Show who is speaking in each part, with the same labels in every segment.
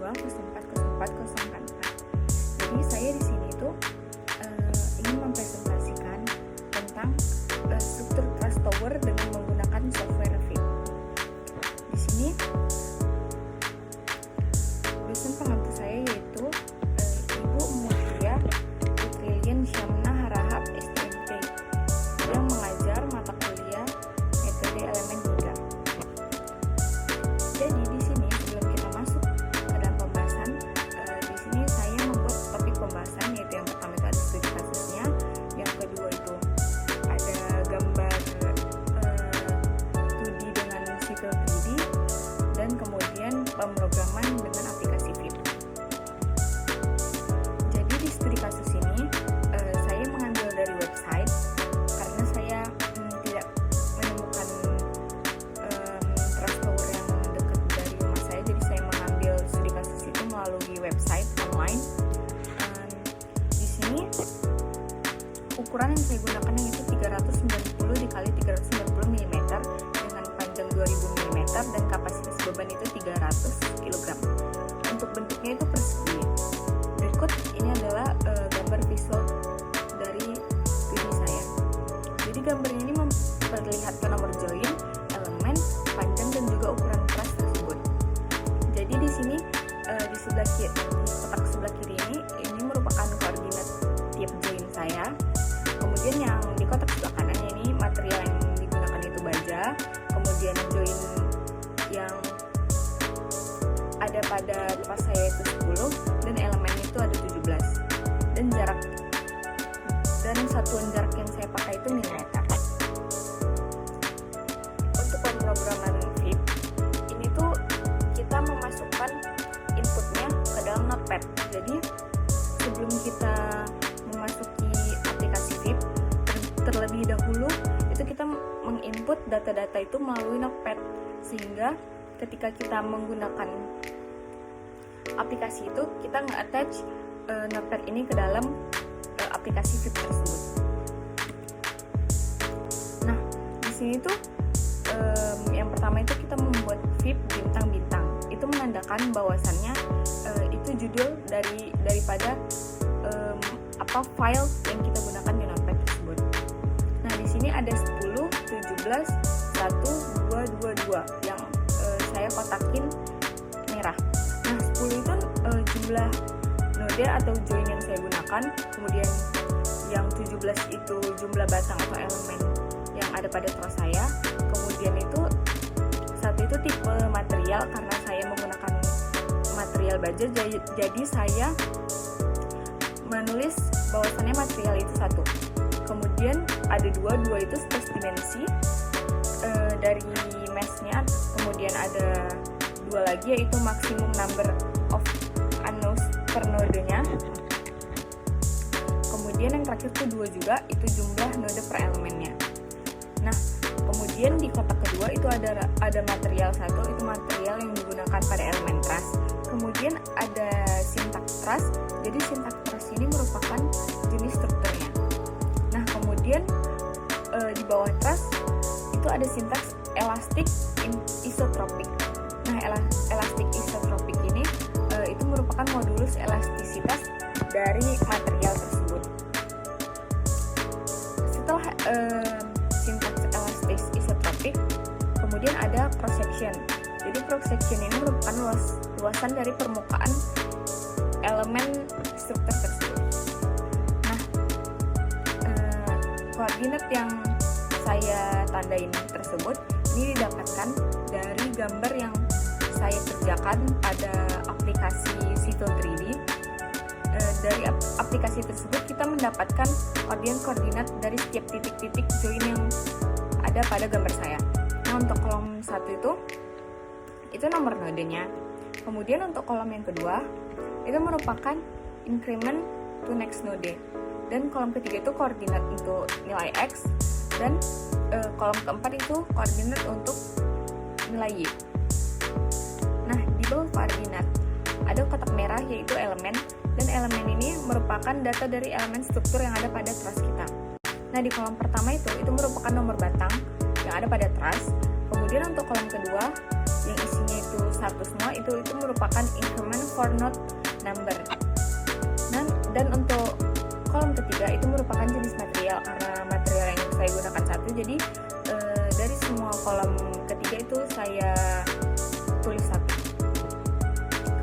Speaker 1: Jadi saya di sini tuh ingin mempresentasikan tentang struktur trust tower dengan menggunakan software VIP. Di sini dosen pengampu saya yaitu Ibu Mutia Putrilian Syamna Harahap STMT yang mengajar mata kuliah metode elemen muda. Jadi di sini sebelum kita masuk ke dalam pembahasan, di sini saya membuat topik pembahasan, yaitu yang pertama itu ada studi kasusnya, yang kedua itu ada gambar 2D dengan civil 3D, dan kemudian pemrograman dengan aplikasi VIP. Jadi di studi kasus ini saya mengambil dari website karena saya tidak menemukan trust tower yang dekat dari rumah saya, jadi saya mengambil studi kasus itu melalui website online. Di sini ukuran yang saya gunakan yang itu 390 dikali 390 mm dengan panjang 2000 mm dan kapasitas beban itu 300 kg. Untuk bentuknya itu persegi. Berikut ini adalah gambar visual dari studi saya. Jadi gambarnya ini memperlihatkan nomor join, elemen, panjang dan juga ukuran truss tersebut. Jadi di sini di sebelah kiri, kotak sebelah kiri ini merupakan koordinat tiap join saya. Kemudian yang di kotak sebelah kanannya ini material yang digunakan itu baja. Kemudian join yang ada pada truss saya itu 10 dan elemennya itu ada 17. Dan jarak dan satuan jarak yang saya pakai itu milimeter. Untuk pemrograman VIP ini tuh kita memasukkan inputnya ke dalam notepad. Jadi sebelum kita memasuki aplikasi VIP, terlebih dahulu itu kita menginput data-data itu melalui notepad, sehingga ketika kita menggunakan aplikasi itu kita nge-attach notepad ini ke dalam aplikasi VIP tersebut. Nah, di sini tuh yang pertama itu kita membuat VIP bintang-bintang. Itu menandakan bahwasannya itu judul daripada file yang kita gunakan di notepad tersebut. Nah, di sini ada 10, 17, 1, 2, 2, 2 yang saya kotakin merah. Nah, 10 itu jumlah node atau join yang saya gunakan. Kemudian yang 17 itu jumlah batang atau elemen yang ada pada truss saya. Kemudian itu satu itu tipe material karena saya menggunakan material baja, jadi saya menulis bahwasannya material itu 1. Kemudian ada 2 itu stress dimensi dari meshnya. Kemudian ada 2 lagi yaitu maximum number of unknowns per nodenya. Kemudian yang terakhir itu 2 juga, itu jumlah node per elemennya. Nah, kemudian di kotak kedua itu ada material 1, itu material yang digunakan pada elemen truss. Kemudian ada syntax truss. Jadi syntax truss ini merupakan jenis strukturnya. Nah, kemudian di bawah truss itu ada syntax elastic isotropic. Nah, elastic isotropic ini itu merupakan modulus elastisitas dari material tersebut. Setelah syntax elastic isotropic, kemudian ada cross section. Jadi cross section ini merupakan luasan dari permukaan elemen struktur tersebut. Nah, koordinat yang saya tandain tersebut ini didapatkan dari gambar yang saya kerjakan pada aplikasi Civil 3D. Dari aplikasi tersebut kita mendapatkan koordinat dari setiap titik-titik join yang ada pada gambar saya. Nah, untuk kolom 1 itu nomor nodenya. Kemudian untuk kolom yang kedua itu merupakan increment to next node. Dan kolom ketiga itu koordinat untuk nilai X, dan kolom keempat itu koordinat untuk nilai Y. Nah, di bawah koordinat ada kotak merah yaitu elemen, dan elemen ini merupakan data dari elemen struktur yang ada pada truss kita. Nah, di kolom pertama itu merupakan nomor batang yang ada pada truss. Kemudian untuk kolom kedua yang isinya itu 1, satu semua itu merupakan increment for node number. Dan untuk kolom ketiga itu merupakan jenis material, karena material yang saya gunakan satu, jadi dari semua kolom ketiga itu saya tulis satu.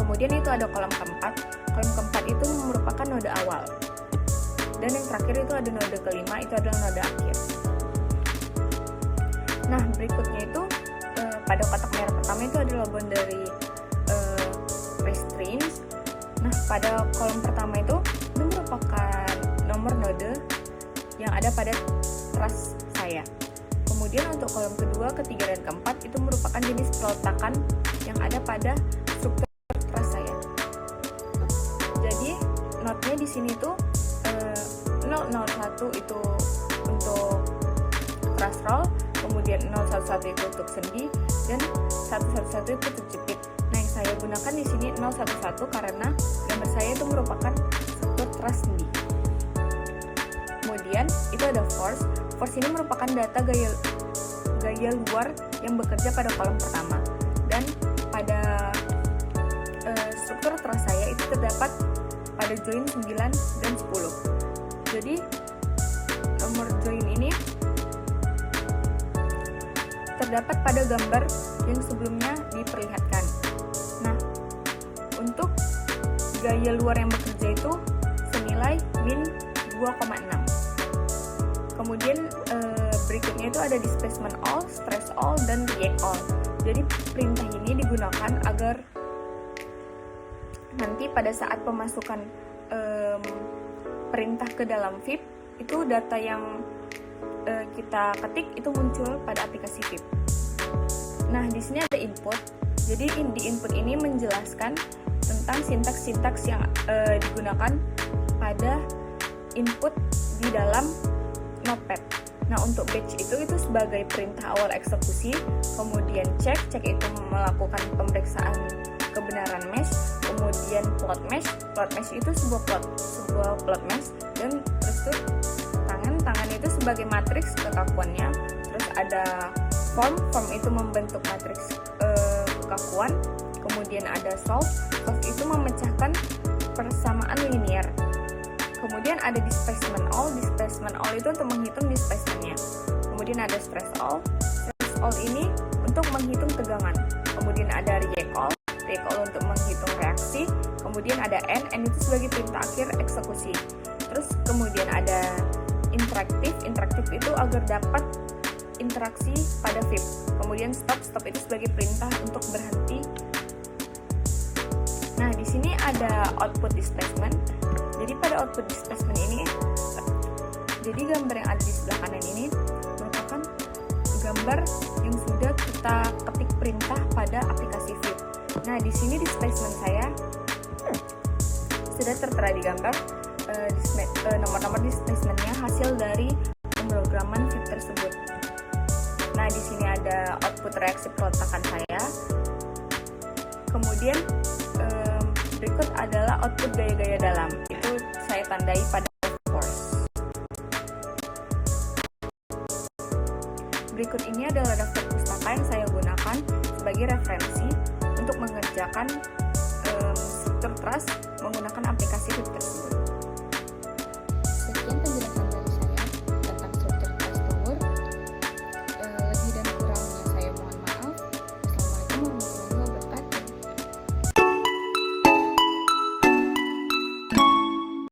Speaker 1: Kemudian itu ada kolom keempat. Kolom keempat itu merupakan node awal. Dan yang terakhir itu ada node kelima, itu adalah node akhir. Nah, berikutnya itu pada kotak merah pertama itu adalah boundary restraints. Nah, pada kolom pertama itu merupakan nomor node yang ada pada truss saya. Kemudian untuk kolom kedua, ketiga, dan keempat itu merupakan jenis peletakan yang ada pada struktur truss saya. Jadi node-nya di sini tuh 001 itu untuk truss roll, kemudian 011 itu untuk sendi, dan 111 itu untuk jepit. Nah, yang saya gunakan di sini 011 karena gambar saya itu merupakan struktur truss sendi. Kemudian itu ada force. Force ini merupakan data gaya luar yang bekerja pada kolom pertama. Dan pada struktur truss saya itu terdapat pada join 9 dan 10. Jadi nomor join ini terdapat pada gambar yang sebelumnya diperlihatkan. Nah, untuk gaya luar yang bekerja itu senilai min 2,6. Kemudian berikutnya itu ada displacement all, stress all, dan react all. Jadi perintah ini digunakan agar nanti pada saat pemasukan perintah ke dalam VIP itu data yang kita ketik itu muncul pada aplikasi VIP. Nah, di sini ada input. Jadi di input ini menjelaskan tentang sintaks-sintaks yang digunakan pada input di dalam Notepad. Nah, untuk batch itu sebagai perintah awal eksekusi, kemudian check itu melakukan pemeriksaan kebenaran mesh, kemudian plot mesh itu sebuah plot mesh, dan terus tuh tangan itu sebagai matriks kekakuannya. Terus ada form itu membentuk matriks kekakuan, kemudian ada solve itu memecahkan persamaan linear. Kemudian ada displacement all itu untuk menghitung displacementnya. Kemudian ada stress all ini untuk menghitung tegangan. Kemudian ada react all untuk menghitung reaksi. Kemudian ada end itu sebagai perintah akhir eksekusi. Terus kemudian ada interaktif itu agar dapat interaksi pada VIP. Kemudian stop itu sebagai perintah untuk berhenti. Nah, di sini ada output displacement. Jadi pada output displacement ini, jadi gambar yang ada di sebelah kanan ini merupakan gambar yang sudah kita ketik perintah pada aplikasi VIP. Nah, di sini displacement saya sudah tertera di gambar. Nomor-nomor displacementnya hasil dari pemrograman VIP tersebut. Nah, di sini ada output reaksi peletakan saya. Kemudian berikut adalah output gaya-gaya dalam. Itu saya tandai pada force. Berikut ini adalah daftar pustaka yang saya gunakan sebagai referensi untuk mengerjakan struktur truss menggunakan aplikasi VIP tersebut.